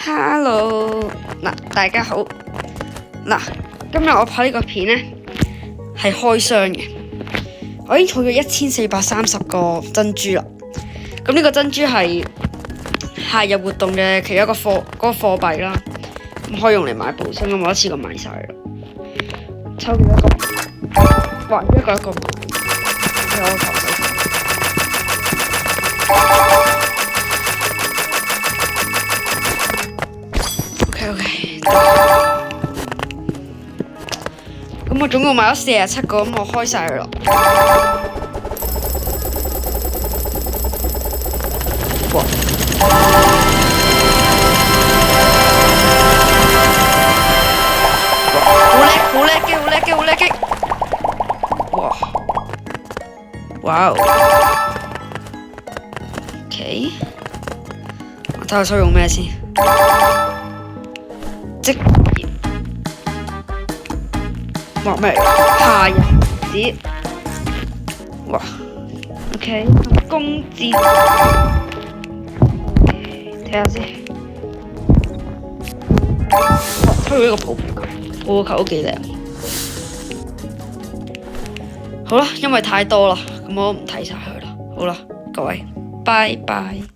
Hello，大家好。今日我拍呢個片呢係開箱嘅，我已經儲咗1430個珍珠啦。咁呢個珍珠係夏日活動嘅其中一個嗰個貨幣啦，咁可以用嚟買保險，咁我一次過買晒啦。抽幾多個？哇！一個買，有個頭水。OK， 咁我總共買咗47個，咁我開晒佢啦。哇！好叻機！哇！哇哦 ！OK， 我睇下想用咩先。職業，哇咩？夏日子，哇 ，OK， 工資，睇下先。推到呢個泡泡球都幾靚。好啦，因為太多啦，咁我唔睇晒佢啦。好啦，各位，拜拜。